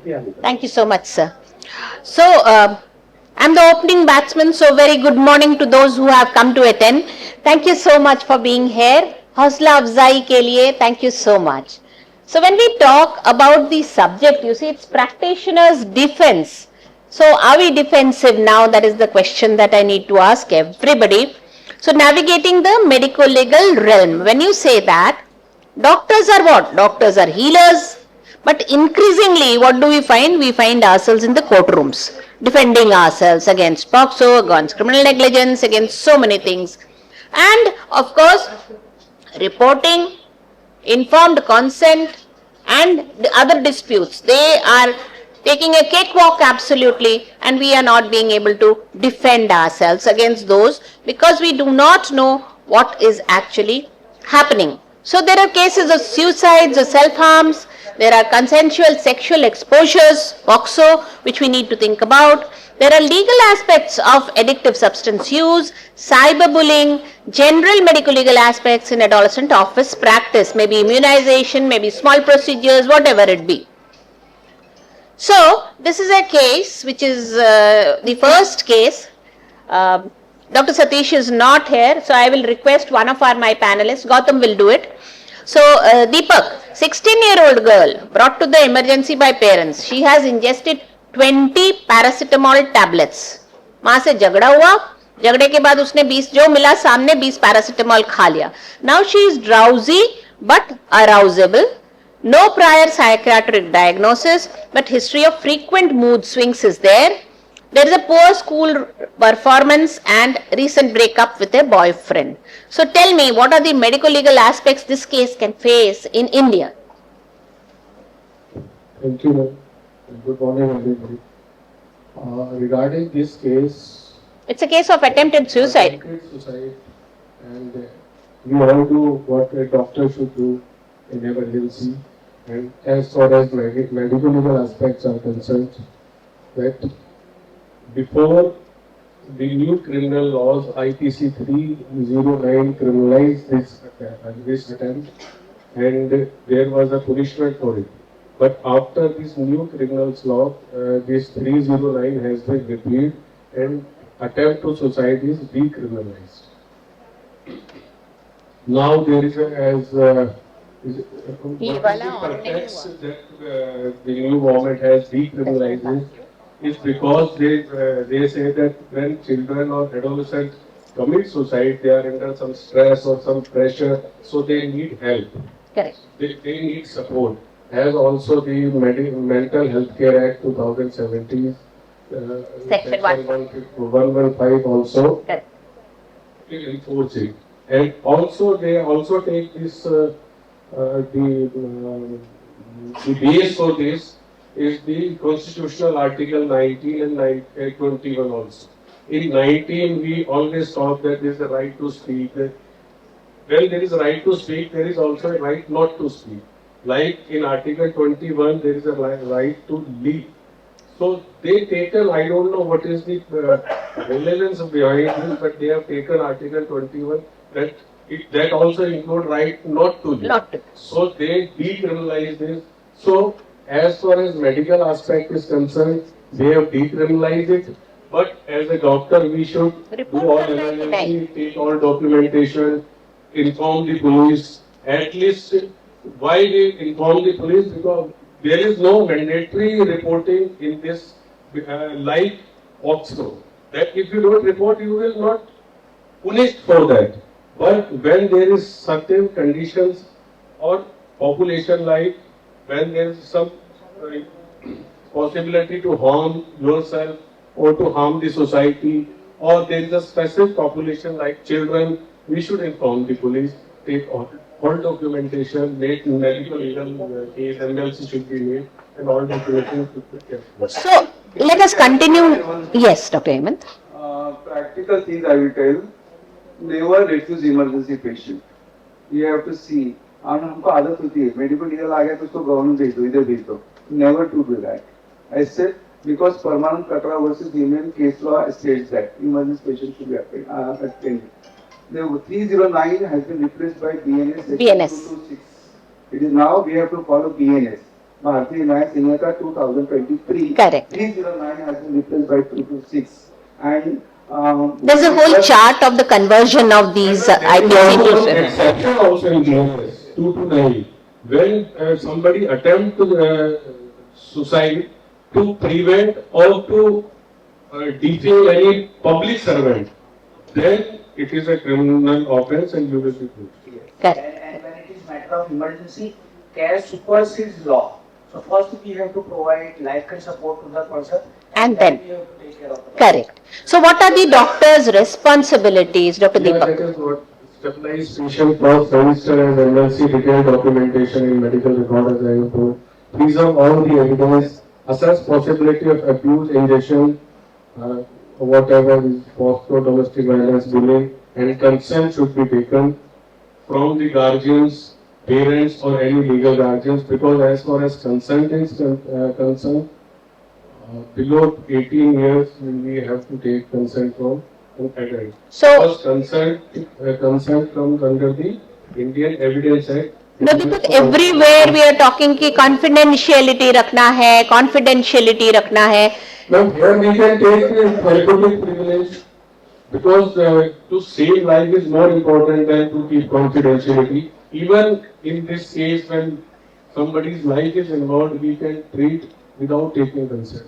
Thank you so much, sir. So, I'm the opening batsman, so very good morning to those who have come to attend. Thank you so much for being here. Hausla Afzai ke liye, thank you so much. So, when we talk about the subject, you see, it's practitioner's defense. So, are we defensive now? That is the question that I need to ask everybody. So, navigating the medico-legal realm. When you say that, doctors are what? Doctors are healers. But increasingly, what do we find? We find ourselves in the courtrooms, defending ourselves against POCSO, against criminal negligence, against so many things. And of course, reporting, informed consent, and the other disputes. They are taking a cakewalk absolutely, and we are not being able to defend ourselves against those because we do not know what is actually happening. So there are cases of suicides or self-harms, there are consensual sexual exposures, POCSO, which we need to think about. There are legal aspects of addictive substance use, cyberbullying, general medical legal aspects in adolescent office practice, maybe immunization, maybe small procedures, whatever it be. So, this is a case which is the first case. Dr. Satish is not here, so I will request one of my panelists, Gautam will do it. So, Deepak, 16-year-old girl brought to the emergency by parents. She has ingested 20 paracetamol tablets. माँ से झगड़ा हुआ, झगड़े के बाद उसने 20 जो मिला सामने 20 पैरासिटामोल खा लिया. Now she is drowsy but arousable. No prior psychiatric diagnosis, but history of frequent mood swings is there. There is a poor school performance and recent breakup with a boyfriend. So tell me, what are the medical legal aspects this case can face in India? Thank you, ma'am. Good morning, everybody. Regarding this case, it's a case of attempted suicide. And we all do what a doctor should do in emergency. And as far as medical legal aspects are concerned, that before the new criminal laws, IPC 309 criminalized this attempt, and there was a punishment for it. But after this new criminals law, this 309 has been repealed and attempt to suicide is decriminalized. Now there is the new government has decriminalized is because they say that when children or adolescents commit suicide, they are under some stress or some pressure, so they need help. Correct. They need support. As also the Mental Health Care Act 2017, Section 115 also enforce it. And also they also take this, the base for this is the constitutional article 19 and 21 also. In 19 we always talk that there is a right to speak. When there is a right to speak, there is also a right not to speak. Like in Article 21, there is a right to leave. So they taken, I don't know what is the relevance behind this, but they have taken Article 21 that also include right not to leave. So they decriminalize this. So as far as medical aspect is concerned, they have decriminalized it. But as a doctor, we should do all analysis, take all documentation, inform the police, at least. Why we inform the police? Because there is no mandatory reporting in this like POCSO. That if you don't report, you will not punished for that. But when there is certain conditions or population, like when there is some possibility to harm yourself or to harm the society, or there is a specific population like children, we should inform the police, take all documentation, medical legal case, MLC should be made, and all documentation should be kept. So, let us continue. Yes, Dr. Hemant. Practical things I will tell. Never refuse emergency patient. You have to see. And हमको आदत होती है medical legal आ गया तो उसको government भेज दो इधर भेज दो. Never to do that. I said because Parmanand Katra versus Indian case law states that emergency patient should be attended. The 309 has been replaced by BNS. BNS. 226. It is now we have to follow BNS. Bharatiya Nyaya Sanhita 2023. Correct. 309 has been replaced by 226. And There's a whole chart of the conversion of these IPC Also, to exception also in GNS 229. When somebody attempt to suicide to prevent or to defame any public servant, then it is a criminal offence and you will be put. Correct. And when it is matter of emergency, care supersedes law. So first we have to provide life care support to the person, And then- we have to take care of the person. Correct. So what are the doctor's responsibilities, Dr. Yeah, Deepak? that is what stabilized patient first register as NLC detailed documentation in medical record as I have told. Preserve all the evidence, assess possibility of abuse, injection, whatever is for domestic violence, bullying, and consent should be taken from the guardians, parents, or any legal guardians, because as far as consent is concerned, below 18 years, we have to take consent from an adult. So, First, consent comes under the Indian Evidence Act. no, Deepak, everywhere we are talking कि confidentiality रखना है, confidentiality रखना है. Now, here we can take the therapeutic privilege because to save life is more important than to keep confidentiality. Even in this case, when somebody's life is involved, we can treat without taking consent.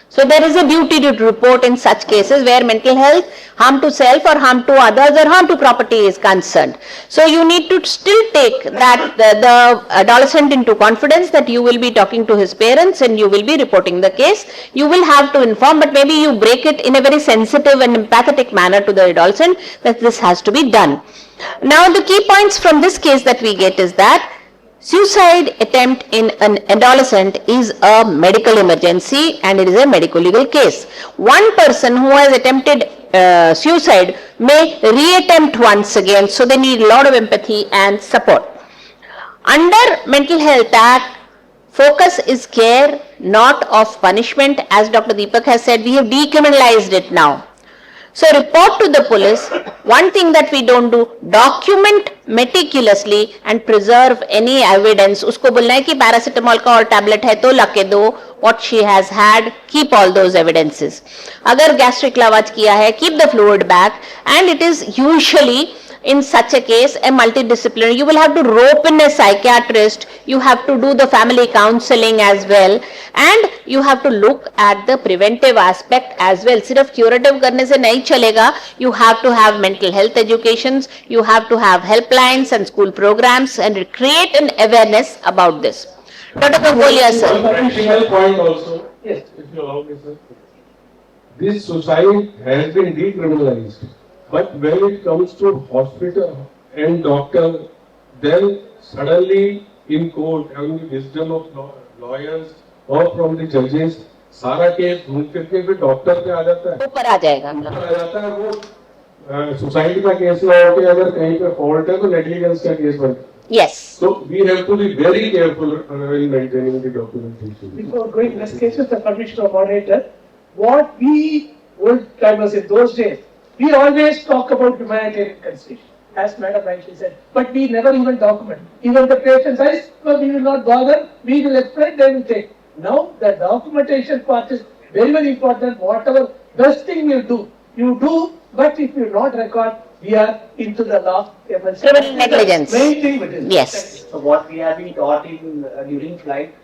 So there is a duty to report in such cases where mental health, harm to self or harm to others or harm to property is concerned. So you need to still take that the adolescent into confidence that you will be talking to his parents and you will be reporting the case. You will have to inform, but maybe you break it in a very sensitive and empathetic manner to the adolescent that this has to be done. Now the key points from this case that we get is that suicide attempt in an adolescent is a medical emergency and it is a medical legal case. One person who has attempted suicide may reattempt once again, so they need a lot of empathy and support. Under Mental Health Act, focus is care, not of punishment. As Dr. Deepak has said, we have decriminalized it now. So report to the police. One thing that we don't do, document meticulously and preserve any evidence. उसको बोलना है कि paracetamol का और tablet है तो लाके दो. What she has had, keep all those evidences. अगर gastric lavage किया है, keep the fluid back. And it is usually in such a case a multidisciplinary. You will have to rope in a psychiatrist. You have to do the family counseling as well, and you have to look at the preventive aspect as well. सिर्फ curative करने से नहीं चलेगा. You have to have mental health educations. You have to have helplines and school programs and create an awareness about this. Dr. Gangolia, One sir. practical point also, Yes. if you allow me, sir. This suicide has been decriminalized, but when it comes to hospital and doctor, then suddenly in court, having the wisdom of lawyers or from the judges, सारा case घूम फिर के फिर doctor पे आ जाता है, ऊपर आ जाएगा हम लोग. ऊपर आ जाता है वो सुसाइड का केस ना होके अगर कहीं पे फॉल्ट है तो नेग्लिजेंस का केस बनता है. Yes. So we have to be very careful in maintaining the documentation. Before going next case with the permission of moderator, what we old timers in those days, we always talk about humanitarian consideration, as Madam rightly said, but we never even document. Even the patient says, well, we will not bother, we will explain, they will take. Now the documentation part is very, very important. Whatever best thing you do, but if you not record, we are into the law. Criminal negligence. Main thing it is. Yes. So what we have been taught in during flight,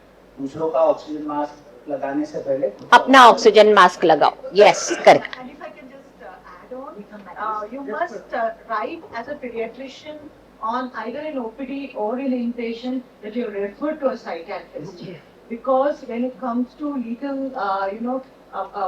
दूसरों का oxygen mask लगाने से पहले अपना oxygen mask लगाओ. Yes, correct. And if I can just add on, you must write as a pediatrician on either in OPD or in inpatient that you refer to a psychiatrist. Because when it comes to legal,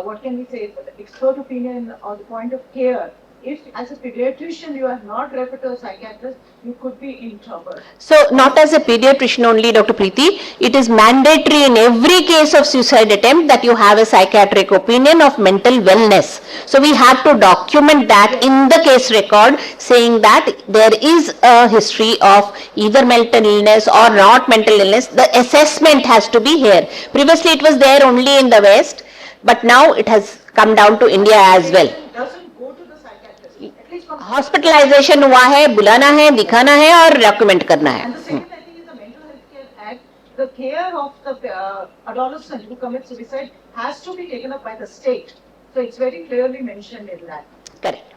what can we say, expert opinion on the point of care, if as a pediatrician you are not referred to a psychiatrist, you could be in trouble. So not as a pediatrician only, Dr. Preeti, it is mandatory in every case of suicide attempt that you have a psychiatric opinion of mental wellness. So we have to document that in the case record, saying that there is a history of either mental illness or not mental illness. The assessment has to be here. Previously it was there only in the West, but now it has come down to India as well. Doesn't go to the psychiatrist, at least from. Hospitalisation हुआ है, बुलाना है, दिखाना है और document करना है. And the second, I think, is the Mental Health Care Act. the care of the adolescent who commits suicide has to be taken up by the state. So it's very clearly mentioned in that. Correct.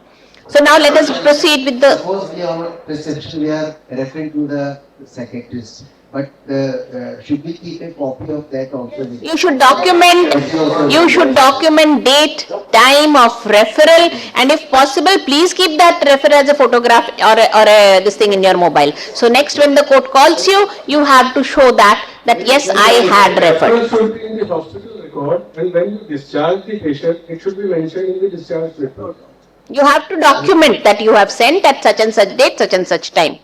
So now let us proceed with the, Suppose we our prescription we are referring to the psychiatrist, but should we keep a copy of that also? you should document date, time of referral, and if possible, please keep that referral as a photograph or this thing in your mobile. So next when the court calls you, you have to show that yes, I had referred. Referral should be in the hospital record, and when you discharge the patient, it should be mentioned in the discharge report. You have to document that you have sent at such and such date, such and such time.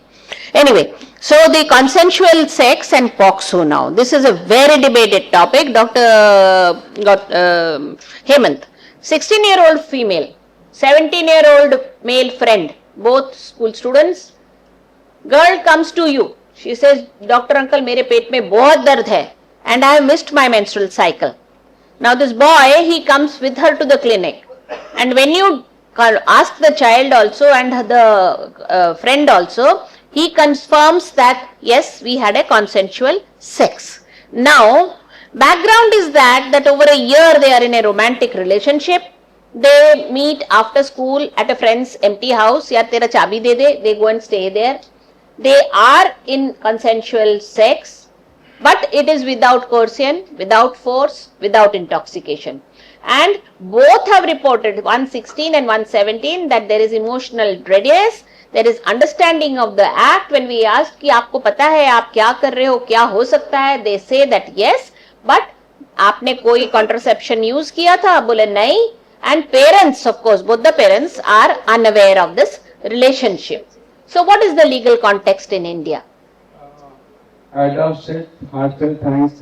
Anyway, so the consensual sex and POXO now. This is a very debated topic. Dr. Hemant, 16-year-old female, 17-year-old male friend, both school students. Girl comes to you. She says, Doctor uncle, मेरे पेट में बहुत दर्द है and I have missed my menstrual cycle. Now this boy, he comes with her to the clinic, and when you ask the child also and the friend also, he confirms that yes, we had a consensual sex. Now, background is that over a year they are in a romantic relationship. They meet after school at a friend's empty house. Yaar tera chabi de de. They go and stay there. They are in consensual sex, but it is without coercion, without force, without intoxication. And both have reported, 116 and 117, that there is emotional readiness, there is understanding of the act. When we ask कि आपको पता है आप क्या कर रहे हो, क्या हो सकता है, they say that yes, but आपने कोई contraception use किया था, बोले नहीं. And parents, of course, both the parents are unaware of this relationship. So what is the legal context in India? Adolf said, heartfelt thanks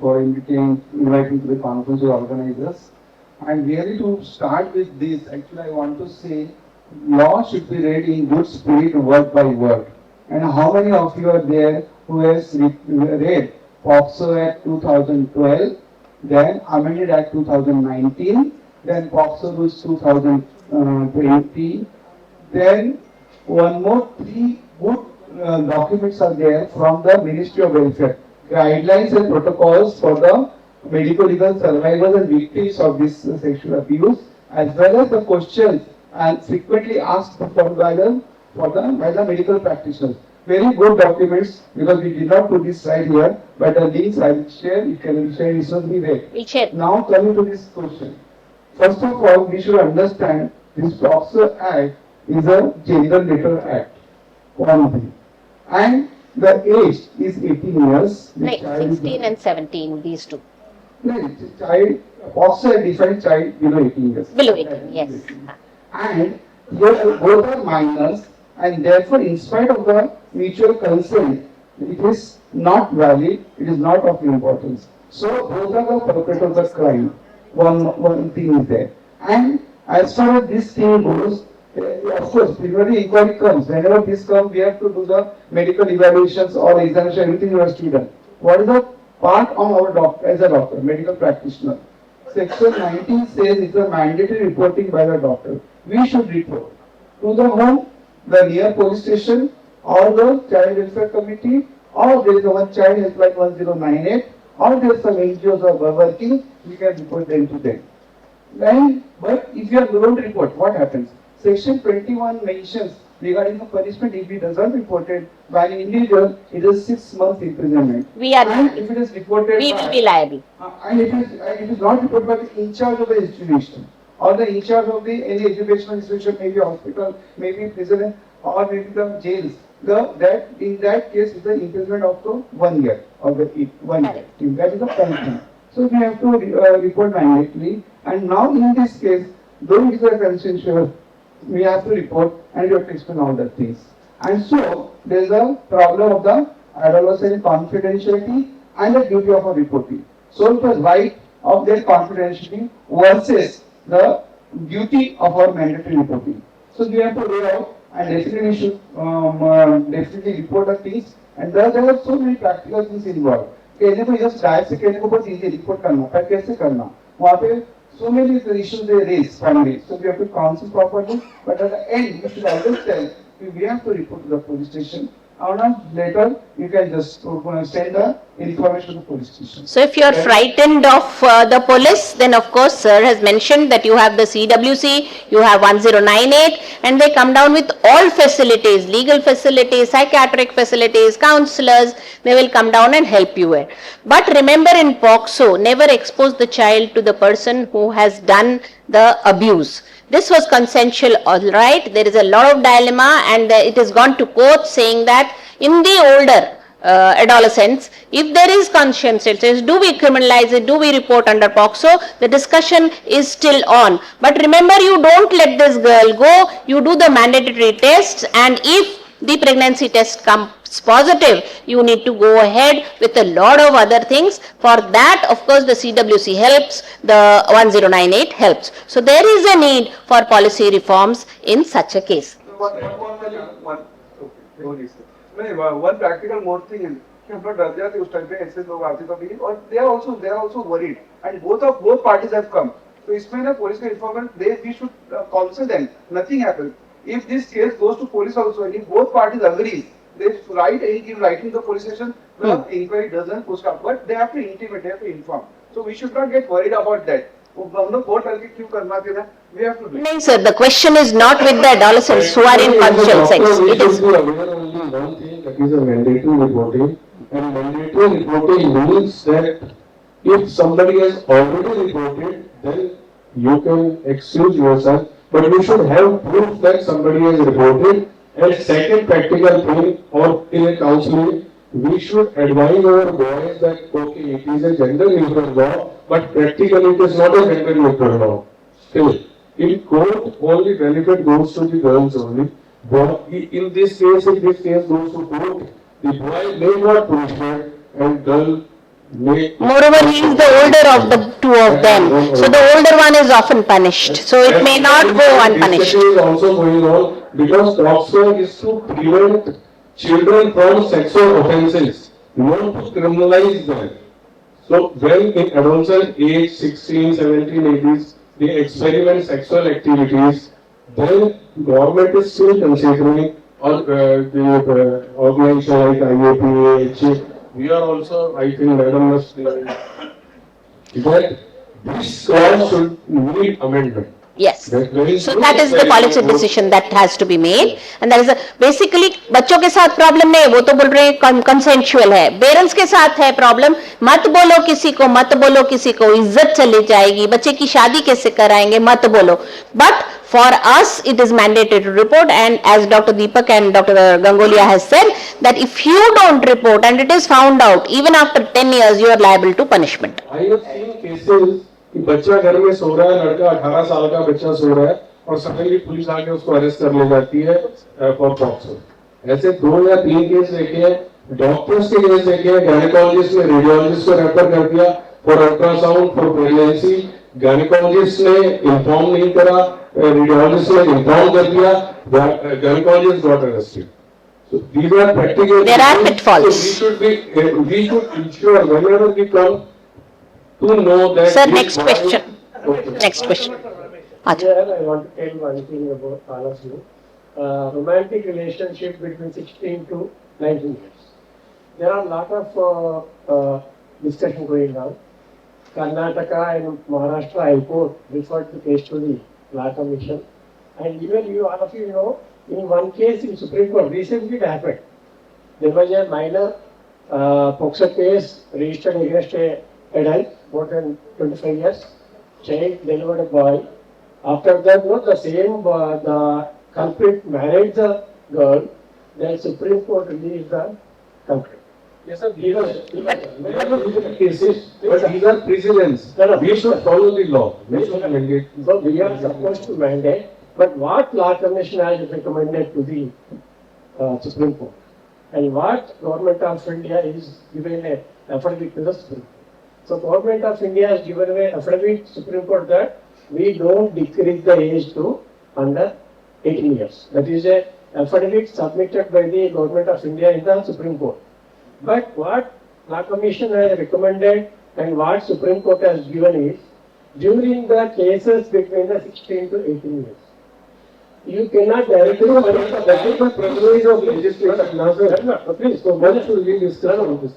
for inviting to the conference of organizers. And really to start with this, actually I want to say, law should be read in good spirit, word by word. And how many of you are there who has read POXO Act 2012, then Amended Act 2019, then POXO Rules 2020, then one more 3 good documents are there from the Ministry of Welfare, guidelines and protocols for the medical legal survivors and victims of this sexual abuse, as well as the questions and frequently asked by the medical practitioners. Very good documents, because we did not put this right here, but the links I will share, it can be shared, it should be there. We'll share. Now coming to this question. First of all, we should understand this POXO Act is a gender neutral act. One thing. And the age is 18 years. Right, 16 and 17, these two. No, child, POXO defined child below 18 years. Below 18, yes. And here both are minors, and therefore in spite of the mutual consent, it is not valid, it is not of importance. So both are the perpetrators of the crime. One thing is there. And as far as this thing goes, of course, preliminary inquiry comes. Whenever this comes, we have to do the medical evaluations or examination, everything you have to do. What is the part of our doctor, as a doctor, medical practitioner? Section 19 says it's a mandatory reporting by the doctor. We should report to the home, the near police station, or the child welfare committee, or there is one child helpline 1098, or there is some NGOs who are working, we can report them to them. But if you are going to report, what happens? Section 21 mentions regarding the punishment if it does not reported by an individual, it is 6 months imprisonment. And if it is reported we will be liable. And it is not reported by the in charge of the institution or the in charge of the any educational institution, maybe hospital, maybe prison, or maybe the jails. In that case, is the imprisonment of the 1 year or the 1 year. That is the punishment. So we have to report mandatory. And now in this case, though it is a consensual, we have to report and we have to explain all the things. And so there is a problem of the adolescent confidentiality and the duty of a reporting. So it was right of their confidentiality versus the duty of our mandatory reporting. So we have to lay out, and definitely we should definitely report the things. And there are so many practical things involved. कहने को just direct से कहने को बहुत easy report करना, पर कैसे करना? वहाँ पे so many issues they raise finally. So we have to counsel properly, but at the end we should always tell we have to report to the police station, Later, you can just send the information to the police station. So if you are frightened of the police, then of course sir has mentioned that you have the CWC, you have 1098 and they come down with all facilities, legal facilities, psychiatric facilities, counselors, they will come down and help you. But remember in POCSO, never expose the child to the person who has done the abuse. This was consensual, all right. There is a lot of dilemma and it has gone to court saying that in the older adolescents, if there is conscientiousness, do we criminalize it, do we report under POCSO, the discussion is still on. But remember, you don't let this girl go, you do the mandatory tests, and if the pregnancy test comes positive, you need to go ahead with a lot of other things. For that, of course, the CWC helps, the 1098 helps. So there is a need for policy reforms in such a case. One practical more thing is कि हम लोग डर जाते उस time पे ऐसे लोग आते तभी और they are also worried and both parties have come. So इसमें ना police का informant we should counsel them. Nothing happens. If this case goes to police also and if both parties agree, they give writing to the police station. The inquiry doesn't push up, but they have to intimate, they have to inform. So we should not get worried about that. हम लोग बहुत डर के क्यों करना चाहिए? We have to do it. No, sir, the question is not with the adolescents who are in consensual sex. It is. We should be aware only one thing, that is a mandatory reporting. And mandatory reporting means that if somebody has already reported, then you can excuse yourself. But you should have proof that somebody has reported. And second practical thing, or in a counseling, we should advise our boys that okay, it is a gender neutral law, but practically it is not a gender neutral law. Still, in court, only benefit goes to the girls only. But in this case, if this case goes to court, the boy may not punishment and girl may. Moreover, he is the older of the two of them. So the older one is often punished. So it may not go unpunished. This is also going on because POCSO is to prevent children from sexual offences, not to criminalize them. So when in adolescent age 16, 17, 18, they experiment sexual activities, then government is still considering the organization like IAPH. We are also, I think, Madam must that this law should need amendment. Yes. So that is the policy decision that has to be made. And that is basically बच्चों के साथ problem नहीं है, वो तो बोल रहे हैं कंसेंशुअल है. पेरेंट्स के साथ है प्रॉब्लम, मत बोलो किसी को, मत बोलो किसी को, इज्जत चली जाएगी, बच्चे की शादी कैसे कराएंगे, मत बोलो. But for us it is mandated to report, and as Dr. Deepak and Dr. Gangolia has said that if you don't report and it is found out, even after 10 years you are liable to punishment. I have seen cases कि बच्चा घर में सो रहा है, लड़का 18 साल का बच्चा सो रहा है और सडनली पुलिस आके उसको अरेस्ट कर ले जाती है फॉर पॉक्सो. ऐसे 2 या 3 केस देखे हैं, डॉक्टर्स के केस देखे हैं, गायनेकोलॉजिस्ट ने रेडियोलॉजिस्ट को रेफर कर दिया for ultrasound for pregnancy, gynaecologist ने इन्फॉर्म नहीं करा, रेडियोलॉजिस्ट ने इन्फॉर्म कर दिया, gynaecologist got arrested. So these are practical. There are pitfalls. So we should ensure whenever we come to know that. Sir, next question. Next question. Here I want to tell one thing about all of you. Romantic relationship between 16 to 19 years. There are a lot of discussion going on. Karnataka and Maharashtra High Court referred the case to the Law Commission. And even you, all of you know, in one case in Supreme Court, recently it happened. There was a minor POCSO case registered against a adult, more than 25 years. Child delivered a boy. After that, the same the culprit married the girl. Then Supreme Court released the culprit. Yes, sir. These are cases, but these are precedents. We should follow the law. We should mandate. So we are supposed to mandate, but what Law Commission has recommended to the Supreme Court, and what Government of India is given a affidavit to the Supreme Court. So Government of India has given an affidavit to Supreme Court that we don't decrease the age to under 18 years. That is a affidavit submitted by the Government of India in the Supreme Court. But what Law Commission has recommended and what Supreme Court has given is, during the cases between the 16 to 18 years, You cannot directly punish the that is the privilege of legislation. Now, sir, please, so what should we discuss on this?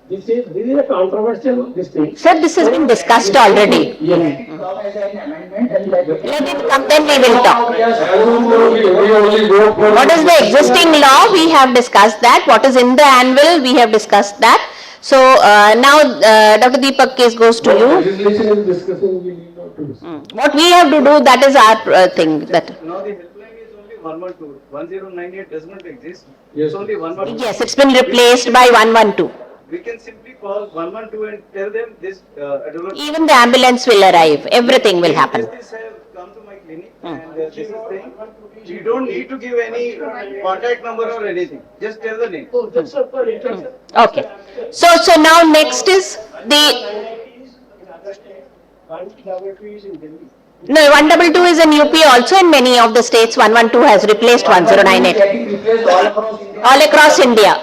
This is a controversial this thing. Sir, this has been discussed already. Yes. Come as an amendment and let it. Let it come, then we will talk. As of now, we only go for. What is the existing law? We have discussed that. What is in the anvil? We have discussed that. So now, Dr. Deepak, case goes to you. Legislation is discussing, we need not to discuss. What we have to do, that is our thing. That Now the helpline is only 112. 1098 does not exist. Yes. It's only 112. yes, it's been replaced by 112. We can simply call 112 and tell them this adolescent. Even the ambulance will arrive. Everything will happen. This have come to my clinic and this is saying, you don't need to give any contact number or anything. Just tell the name. Oh, that's a for interest. Okay. So now next is the, In other states, 122 is in Delhi. no, 122 is in UP also. In many of the states, 112 has replaced 1098. Getting replaced all across India. All across India.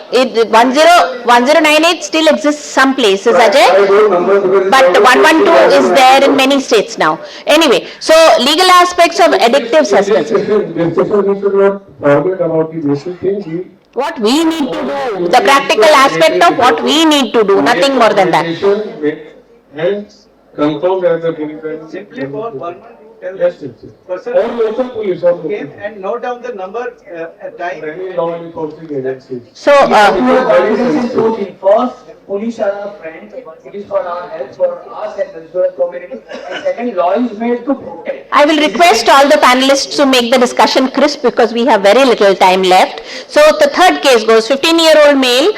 1098 still exists some places, Ajay. But 112 is there in many states now. Anyway, so legal aspects of addictive substances. This session we should not forget about the basic things. What we need to do, the practical aspect of what we need to do, nothing more than that. And confirmed as a delinquent. Simply call 112, tell Yes, them. yes, yes. Person Or local police or local. came and note down the number at time. Any law enforcing agencies. So, This is two things. First, police are our friend, it is for our help, for us and the insurance community. And second, law is made to protect. I will request all the panelists to make the discussion crisp because we have very little time left. So the third case goes, 15-year-old male,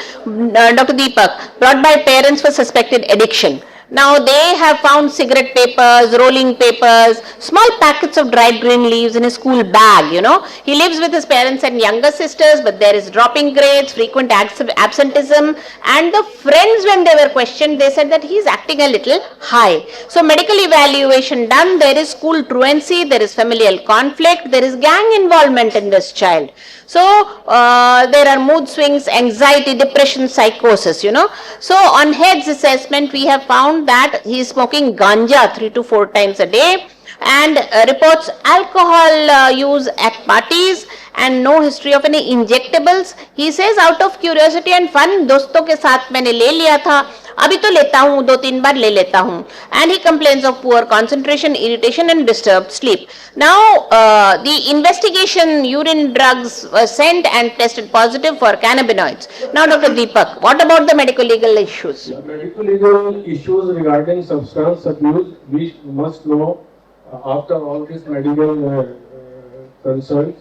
Dr. Deepak, brought by parents for suspected addiction. Now they have found cigarette papers, rolling papers, small packets of dried green leaves in his school bag, you know. He lives with his parents and younger sisters, but there is dropping grades, frequent absenteeism, and the friends, when they were questioned, they said that he is acting a little high. So medical evaluation done, there is school truancy, there is familial conflict, there is gang involvement in this child. So there are mood swings, anxiety, depression, psychosis, you know. So on head's assessment, we have found that he is smoking ganja 3 to 4 times a day and reports alcohol use at parties and no history of any injectables. He says out of curiosity and fun, दोस्तों के साथ मैंने ले लिया था, अभी तो लेता हूँ, 2-3 बार ले लेता हूँ. And he complains of poor concentration, irritation and disturbed sleep. Now the investigation urine drugs were sent and tested positive for cannabinoids. Now Dr. Deepak, what about the medical legal issues? Medical legal issues regarding substance abuse, we must know after all these medical concerns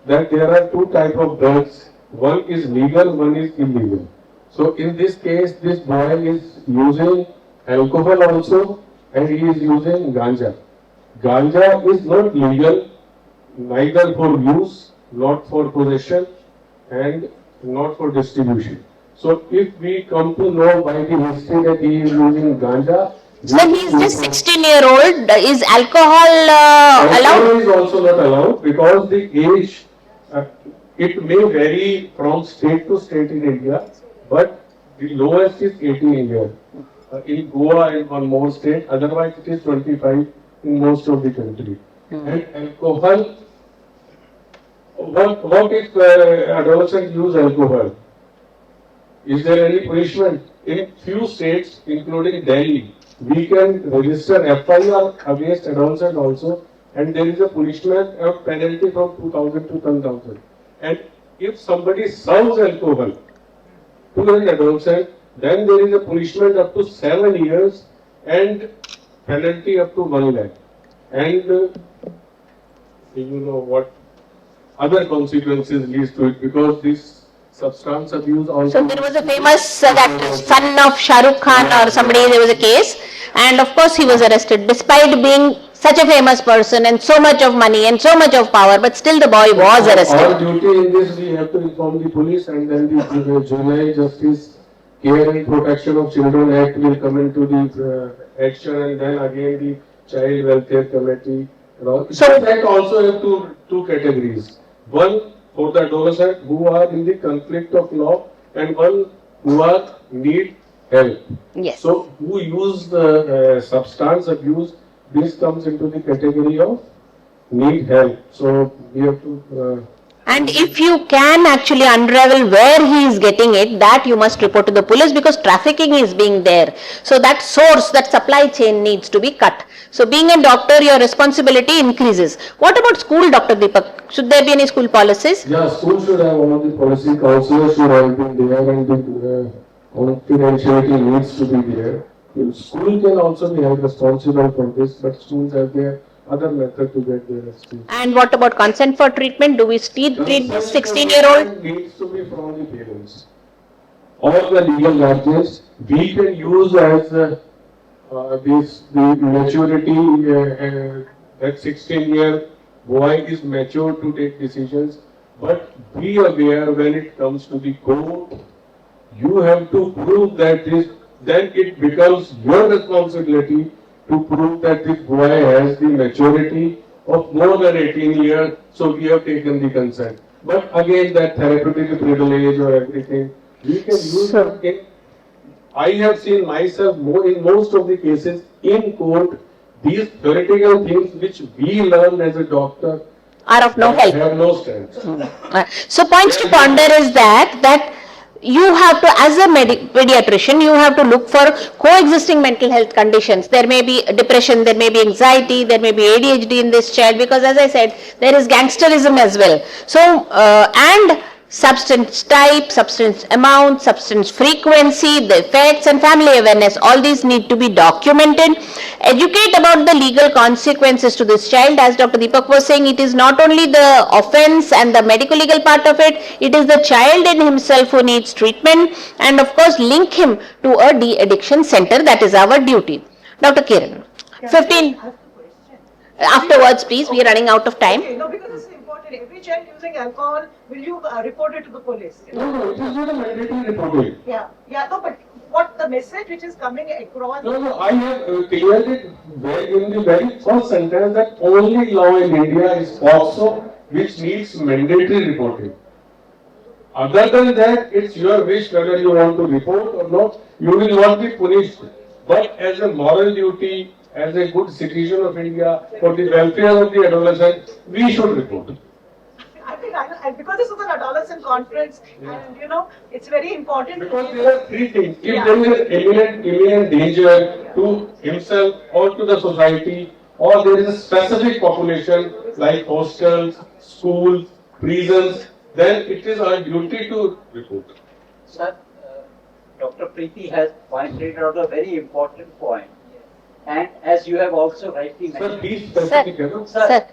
that there are two types of drugs. One is legal, one is illegal. So in this case, this boy is using alcohol also and he is using ganja. Ganja is not legal, neither for use, not for possession and not for distribution. So if we come to know by the history that he is using ganja. So he is just 16-year-old, is alcohol allowed? Alcohol is also not allowed because the age, it may vary from state to state in India, but the lowest is 18 years. In Goa and one more state, otherwise it is 25 in most of the country. And alcohol, what if adolescents use alcohol? Is there any punishment? In few states, including Delhi, we can register FIR against adolescent also, and there is a punishment of penalty from 2,000 to 10,000. And if somebody serves alcohol to an adolescent, then there is a punishment up to 7 years and penalty up to 1 lakh. And you know what other consequences leads to it, because this substance abuse also. So there was a famous that son of Shah Rukh Khan or somebody, there was a case, and of course he was arrested despite being such a famous person and so much of money and so much of power, but still the boy was Our arrested. duty in this, we have to inform the police, and then the Juvenile Justice Care and Protection of Children Act will come into the action, and then again the Child Welfare Committee. So that also have two categories. One for the adolescent who are in the conflict of law, and one who are need help. Yes. So who use the substance abuse, this comes into the category of need help. So we have to. And if you can actually unravel where he is getting it, that you must report to the police because trafficking is being there. So that source, that supply chain needs to be cut. So being a doctor, your responsibility increases. What about school, Dr. Deepak? Should there be any school policies? Yeah, school should have all the policy, counselors should have been there, and the confidentiality needs to be there. School can also be held responsible for this, but schools have their other method to get their ST. And what about consent for treatment? Do we still treat this 16-year-old? Needs to be from the parents. All the legal guardians, we can use as the maturity, that 16-year boy is mature to take decisions, but be aware when it comes to the court, you have to prove that this, then it becomes your responsibility to prove that this boy has the maturity of more than 18 years, so we have taken the consent. But again, that therapeutic privilege or everything, we can use it. I have seen myself in most of the cases in court, these theoretical things which we learn as a doctor Are of no help. have no strength. So points to ponder is that you have to, as a pediatrician, you have to look for coexisting mental health conditions. There may be depression, there may be anxiety, there may be ADHD in this child because as I said, there is gangsterism as well. So, and substance type, substance amount, substance frequency, the effects and family awareness, all these need to be documented. Educate about the legal consequences to this child. As Dr. Deepak was saying, it is not only the offense and the medical legal part of it, it is the child in himself who needs treatment and of course link him to a de-addiction center. That is our duty. Dr. Kiran, 15, afterwards please, we are running out of time. Okay, no, because this is important. Every child using alcohol, will you report it to the police? No, it is not a mandatory reporting. Yeah, no, but what the message which is coming across? No, I have cleared it in the very first sentence that only law in India is POCSO, which needs mandatory reporting. Other than that, it's your wish whether you want to report or not. You will not be punished. But as a moral duty, as a good citizen of India, for the welfare of the adolescent, we should report. I think because this is an adolescent conference, and it's very important. Because there are three things. If there is an imminent danger to himself or to the society, or there is a specific population like hostels, schools, prisons, then it is our duty to report. Sir, Dr. Preeti has pointed out a very important point. And as you have also rightly Sir, mentioned. be specific. Sir,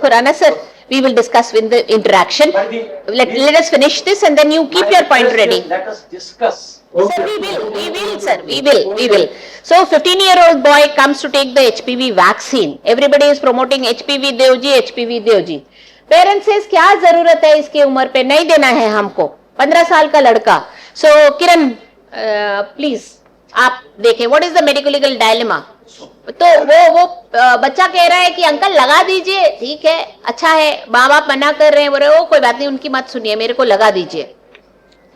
Khurana sir, we will discuss in the interaction. Let us finish this and then you keep your point ready. Let us discuss. Sir, we will. So 15-year-old boy comes to take the HPV vaccine. Everybody is promoting HPV Devji. Parents says क्या जरूरत है इसकी उम्र पे, नहीं देना है हमको, 15 साल का लड़का. So किरण, please, आप देखें, what is the medical legal dilemma? तो वो बच्चा कह रहा है कि अंकल लगा दीजिए, ठीक है, अच्छा है, माँ बाप मना कर रहे हैं, बोल रहे हो कोई बात नहीं, उनकी मत सुनिए, मेरे को लगा दीजिए,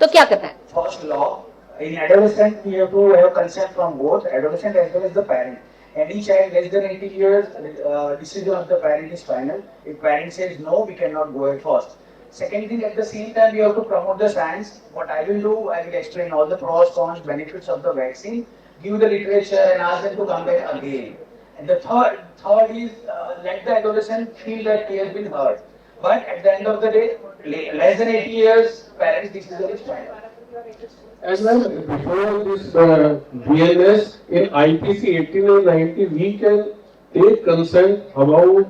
तो क्या करना है? First law, in adolescent, we have to have consent from both adolescent as well as the parent. Any child less than 18 years, decision of the parent is final. If parent says no, we cannot go ahead first. Second thing, at the same time, we have to promote the science. What I will do, I will explain all the pros, cons, benefits of the vaccine, give the literature and ask them to come back again. And the third is let the adolescent feel that he has been heard. But at the end of the day, less than 80 years, parents' decision is final. And then before this BNS, in IPC 18 and 90, we can take consent about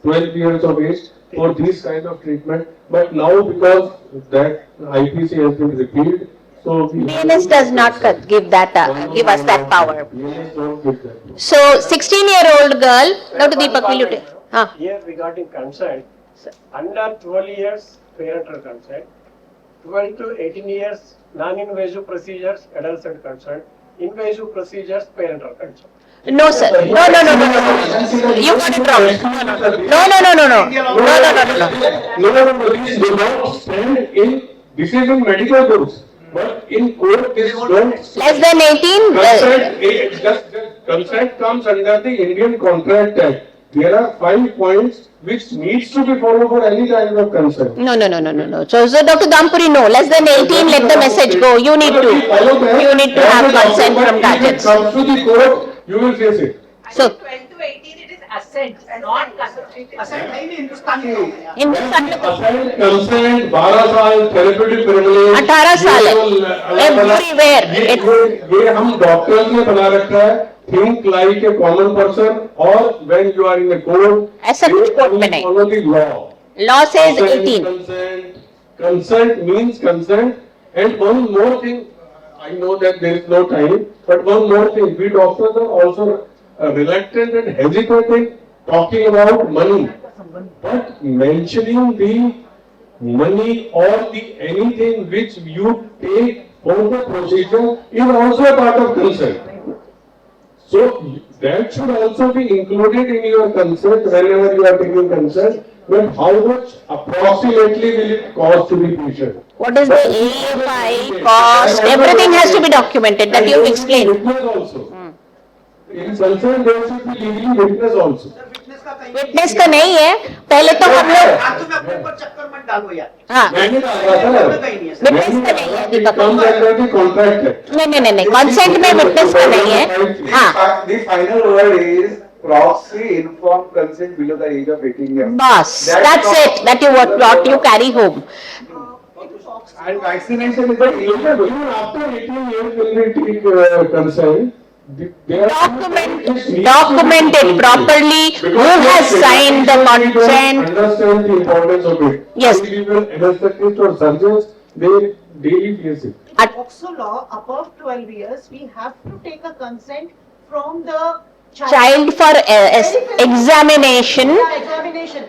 12 years of age for this kind of treatment. But now because that IPC has been repealed, so BNS does not give give us that power. BNS don't give that. So 16-year-old girl, Dr. Deepak, will you take? Here regarding consent, under 12 years parental consent, 12 to 18 years non-invasive procedures adolescent consent, invasive procedures parental consent. No, sir. No. You got it wrong. No. These do not stand in. This is in medical books, but in court this don't. Less than 18. Consent comes under the Indian Contract Act. there are 5 points which needs to be followed for any kind of consent. No. So Dr. Dampuri, no, less than 18, let the message go. You need to have consent from guardians. Comes to the court, you will face it. So, 12 to 18, it is assent, not consent. Assent नहीं हिंदुस्तान में हो गया। हिंदुस्तान में तो Consent 12 साल therapeutic privilege 18 साल है everywhere. ये हम डॉक्टर्स ने बना रखा है, think like a common person, or when you are in a court, ऐसा कुछ कोर्ट में नहीं. follow the law. Law says 18. Consent means consent. And one more thing, I know that there is no time, but one more thing, we doctors are also reluctant and hesitant talking about money. But mentioning the money or the anything which you take for the procedure is also a part of consent. So that should also be included in your consent whenever you are taking consent. But how much approximately will it cost to the patient? What is the AFI cost? Everything has to be documented, that you explained. Witness also. In consent there should be legally witness also. Witness का नहीं है, पहले तो हम लोग फालतू में अपने ऊपर चक्कर मत डालो यार। हाँ, मैंने कहा था witness का नहीं है दीपक। comes under the contract act. नहीं, consent में witness का नहीं है, हाँ, The final word is proxy informed consent below the age of 18 years. बस, that's it, that you what you carry home. And vaccination is the illegal. Even after 18 years when they take consent, they are Document it properly, who has signed the consent. Understand the importance of it. Yes. Even anesthetists or surgeons, they daily face it. POCSO law, above 12 years, we have to take a consent from the Child for examination. Yeah, examination.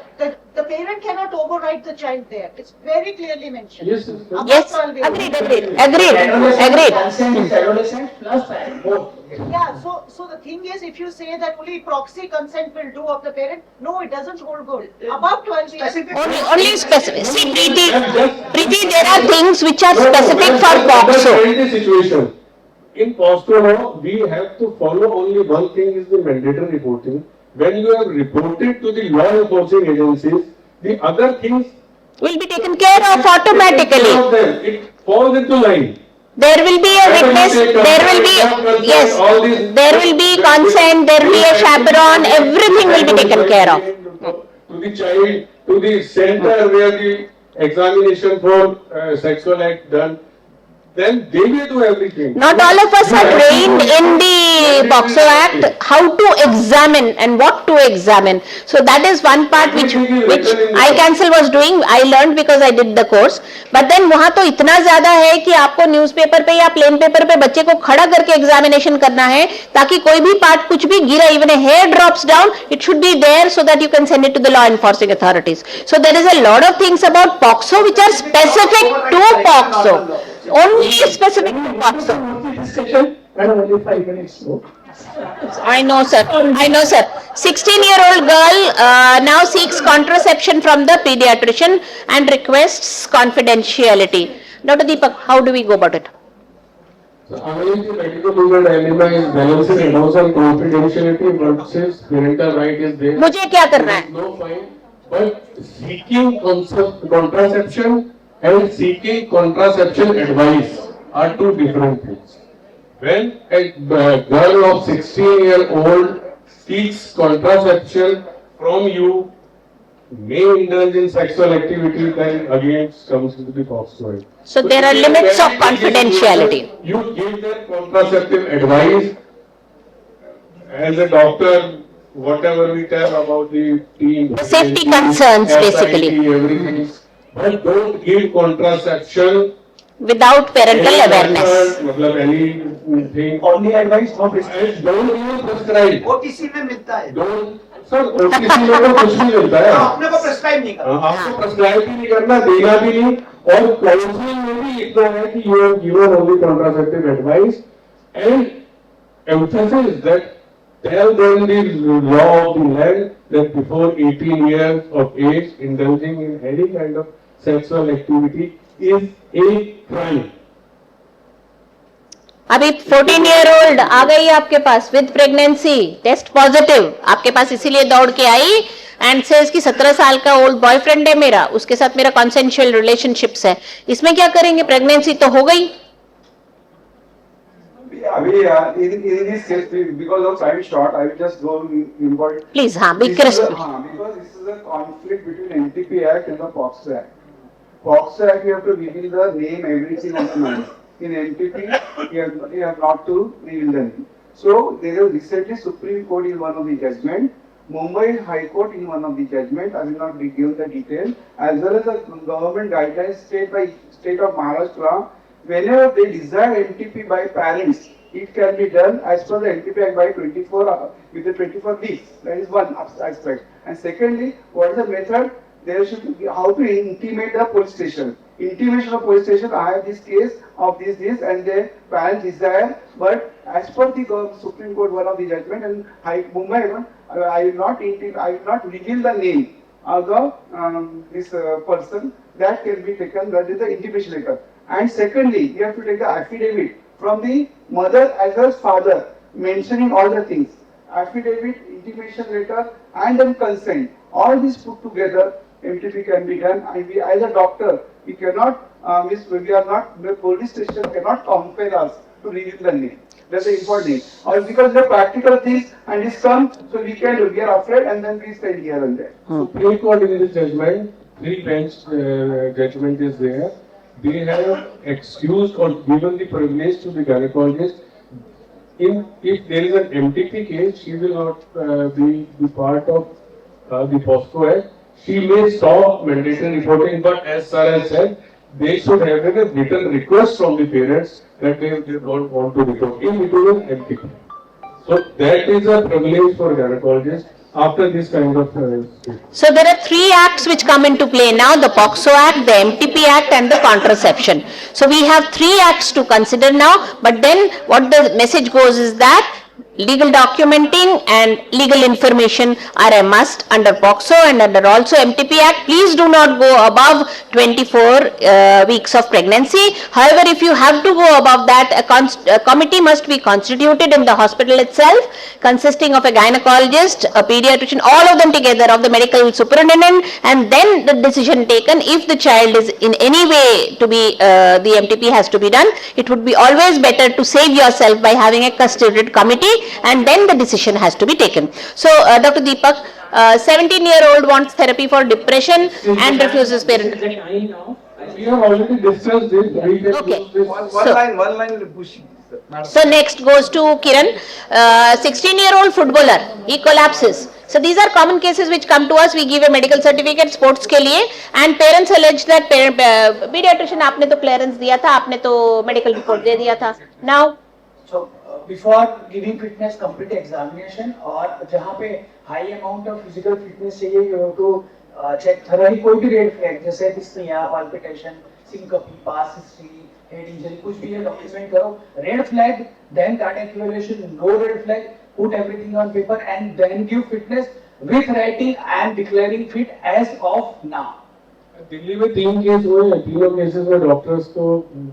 The parent cannot override the child there. It's very clearly mentioned. Yes, Above Yes, 12 years. agreed. Consent is adolescent plus parent both. Yeah, so the thing is, if you say that only proxy consent will do of the parent, no, it doesn't hold good. Above 12 years. Only specific. See, Preeti, there are things which are specific for POCSO. The situation. In POCSO law, we have to follow only one thing is the mandatory reporting. When you have reported to the law enforcing agencies, the other things Will be taken care of automatically. it falls into line. There will be a witness, there will be, yes, there will be consent, there will be a chaperone, everything will be taken care of. To the child, to the center where the examination for sexual act done, then they will do everything. Not all of us are trained in the POCSO Act, how to examine and what to examine. So that is one part which I Council was doing, I learned because I did the course. But then वहाँ तो इतना ज़्यादा है कि आपको newspaper पे या plain paper पे बच्चे को खड़ा करके एग्जामिनेशन करना है ताकि कोई भी पार्ट कुछ भी गिरा, even a hair drops down, it should be there so that you can send it to the law enforcing authorities. So there is a lot of things about POCSO which are specific to POCSO. Only specific to POCSO. Discussion, and only 5 minutes more. I know, sir. 16-year-old girl now seeks contraception from the pediatrician and requests confidentiality. Dr. Deepak, how do we go about it? So, again, the medical legal dilemma is balancing emotional confidentiality versus parental right is there. मुझे क्या करना है? No fine, but seeking contraception and seeking contraception advice are two different things. When a girl of 16-year-old seeks contraception from you, may indulge in sexual activity, then again comes into the POCSO Act. So there are limits of confidentiality. You give them contraceptive advice. As a doctor, whatever we tell about the teen, The safety concerns, basically. everything. But don't give contraception Without parental awareness. मतलब anything. Only advice not prescribed. And don't even prescribe. OTC में मिलता है। Don't, sir, OTC में तो कुछ नहीं मिलता है। अपने को prescribe नहीं करना। आपको prescribe भी नहीं करना, देना भी नहीं, और counseling में भी इतना है कि you have given only contraceptive advice and emphasis that tell them the law of the land that before 18 years of age, indulging in any kind of sexual activity is a crime. अभी 14 year old आ गई आपके पास with pregnancy, test positive, आपके पास इसीलिए दौड़ के आई and says कि 17 साल का ओल्ड बॉयफ्रेंड है मेरा, उसके साथ मेरा कॉन्सेंशुअल रिलेशनशिप्स है, इसमें क्या करेंगे? प्रेगनेंसी तो हो गई. अभी in this case, because of time short, I will just go important. Please, हाँ, be crisp. Because this is a conflict between NTP Act and the POXO Act. POXO Act, you have to reveal the name, everything of the man. In NTP, you have not to reveal the name. So there is recently Supreme Court in one of the judgment, Mumbai High Court in one of the judgment. I will not give the detail, as well as the government guidelines state of Maharashtra. Whenever they desire NTP by parents, it can be done as per the NTP Act by 24 with the 24 weeks. That is one aspect. And secondly, what is the method? There should be how to intimate the police station. Intimation of police station. I have this case of this, and the parents desire, but as per the Supreme Court one of the judgment and Mumbai one, I will not reveal the name of the this person. That can be taken. That is the intimation letter. And secondly, you have to take the affidavit from the mother as well as father, mentioning all the things. Affidavit, intimation letter, and then consent. All this put together, MTP can be done. And we, as a doctor, we cannot, we are not, the police station cannot compel us to reveal the name. That's the important thing. Or because the practical things and this comes, so we are afraid and then we stand here and there. Supreme Court in this judgment, 3 bench judgment is there. They have excused or given the privilege to the gynecologist. If there is an MTP case, she will not be part of the POSCO Act. She may stop mandatory reporting, but as Sir has said, they should have a written request from the parents that they don't want to report if it is an MTP. So that is a privilege for gynecologists after this kind of So there are 3 acts which come into play now, the POXO Act, the MTP Act and the contraception. So we have 3 acts to consider now, but then what the message goes is that legal documenting and legal information are a must under POXO and under also MTP Act. Please do not go above 24 weeks of pregnancy. However, if you have to go above that, a committee must be constituted in the hospital itself, consisting of a gynecologist, a pediatrician, all of them together, of the medical superintendent, and then the decision taken. If the child is in any way to be, the MTP has to be done, it would be always better to save yourself by having a constituted committee, and then the decision has to be taken. So, Dr. Deepak, 17-year-old wants therapy for depression and refuses parent. we have already discussed this. We can Okay. use this. One line will push. So next goes to Kiran, 16-year-old footballer, he collapses. So these are common cases which come to us. We give a medical certificate sports के लिए, and parents allege that pediatrician आपने तो clearance दिया था, आपने तो medical report दे दिया था. Now, So before giving fitness, complete examination, और जहाँ पे high amount of physical fitness चाहिए, you have to check thoroughly कोई भी red flag, जैसे dyspnea, palpitation, syncope, past history, head injury, कुछ भी है document करो. Red flag, then cardiac evaluation. No red flag, put everything on paper and then give fitness with writing and declaring fit as of now. Delhi में 3 case हुए हैं, तीनों cases में doctors को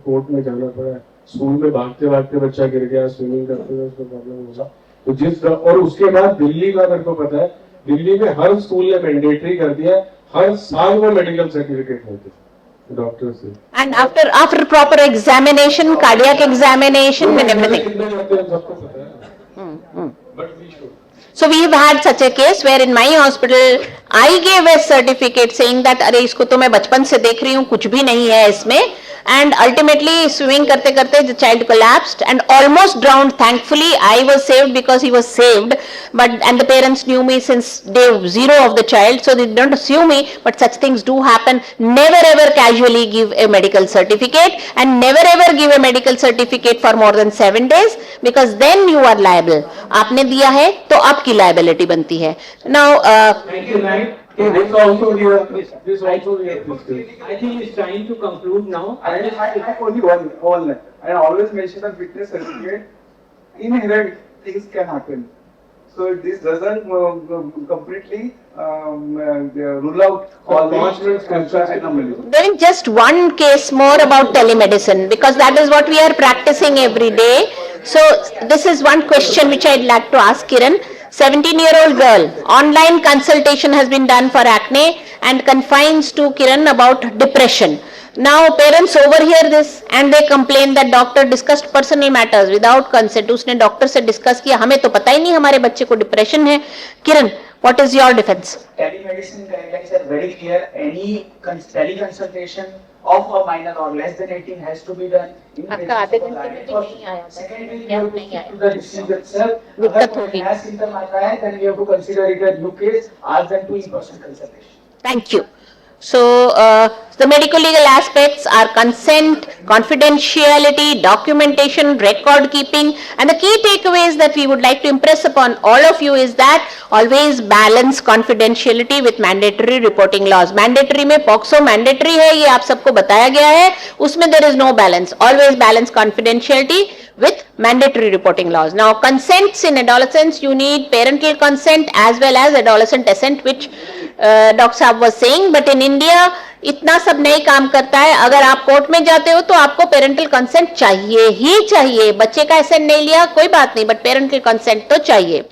कोर्ट में जाना पड़ा है. स्कूल में भागते भागते बच्चा गिर गया, स्विमिंग करते हुए उसको प्रॉब्लम हुआ. तो और उसके बाद दिल्ली का मेरे को पता है, दिल्ली में हर स्कूल ने मैंडेटरी कर दिया, हर साल में मेडिकल सर्टिफिकेट होते डॉक्टर से. and after proper examination, cardiac examination and everything. कितने करते हैं सबको पता है. But we should. So we have had such a case where in my hospital I gave a certificate saying that अरे इसको तो मैं बचपन से देख रही हूँ, कुछ भी नहीं है इसमें, and ultimately swimming करते करते the child collapsed and almost drowned. Thankfully I was saved because he was saved, and the parents knew me since day 0 of the child, so they don't sue me, but such things do happen. Never ever casually give a medical certificate, and never ever give a medical certificate for more than 7 days, because then you are liable. आपने दिया है तो आपकी liability बनती है. Now Thank you, Ma'am. This also we have discussed. I think it's time to conclude now. I have only one line. I always mention that fitness certificate, inherent things can happen. So this doesn't completely rule out all the cancer anomalies. Doing just one case more about telemedicine because that is what we are practicing every day. So this is one question which I'd like to ask Kiran. 17-year-old girl, online consultation has been done for acne and confines to Kiran about depression. Now parents overhear this and they complain that doctor discussed personal matters without consent. उसने doctor से discuss किया, हमें तो पता ही नहीं हमारे बच्चे को डिप्रेशन है. किरण, what is your defense? Telemedicine guidelines are very clear. Any teleconsultation of a minor or less than 18 has to be done in आपका आधे घंटे में भी नहीं आया. Secondly, क्या you have to नहीं speak आया? to the disease itself. दिक्कत अगर होगी. नया symptom आता है, then we have to consider it a new case, ask them to in-person consultation. Thank you. So, the medical legal aspects are consent, confidentiality, documentation, record keeping, and the key takeaways that we would like to impress upon all of you is that always balance confidentiality with mandatory reporting laws. Mandatory में POCSO mandatory है, ये आप सबको बताया गया है, उसमें there is no balance. Always balance confidentiality with mandatory reporting laws. Now, consents in adolescents, you need parental consent as well as adolescent assent, which Dr. Saab was saying, but in India इतना सब नहीं काम करता है. अगर आप court में जाते हो तो आपको पेरेंटल कंसेंट चाहिए ही चाहिए. बच्चे का एसेंट नहीं लिया कोई बात नहीं, बट पेरेंटल कंसेंट तो चाहिए.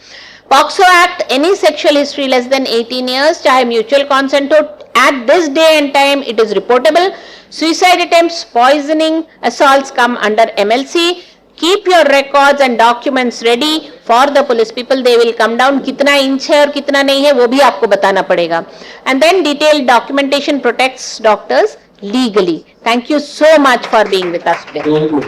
POCSO Act, any sexual history less than 18 years, चाहे mutual consent हो, at this day and time it is reportable. Suicide attempts, poisoning, assaults come under MLC. Keep your records and documents ready for the police people. They will come down. कितना inch है और कितना नहीं है वो भी आपको बताना पड़ेगा. And then detailed documentation protects doctors legally. Thank you so much for being with us today. Thank you.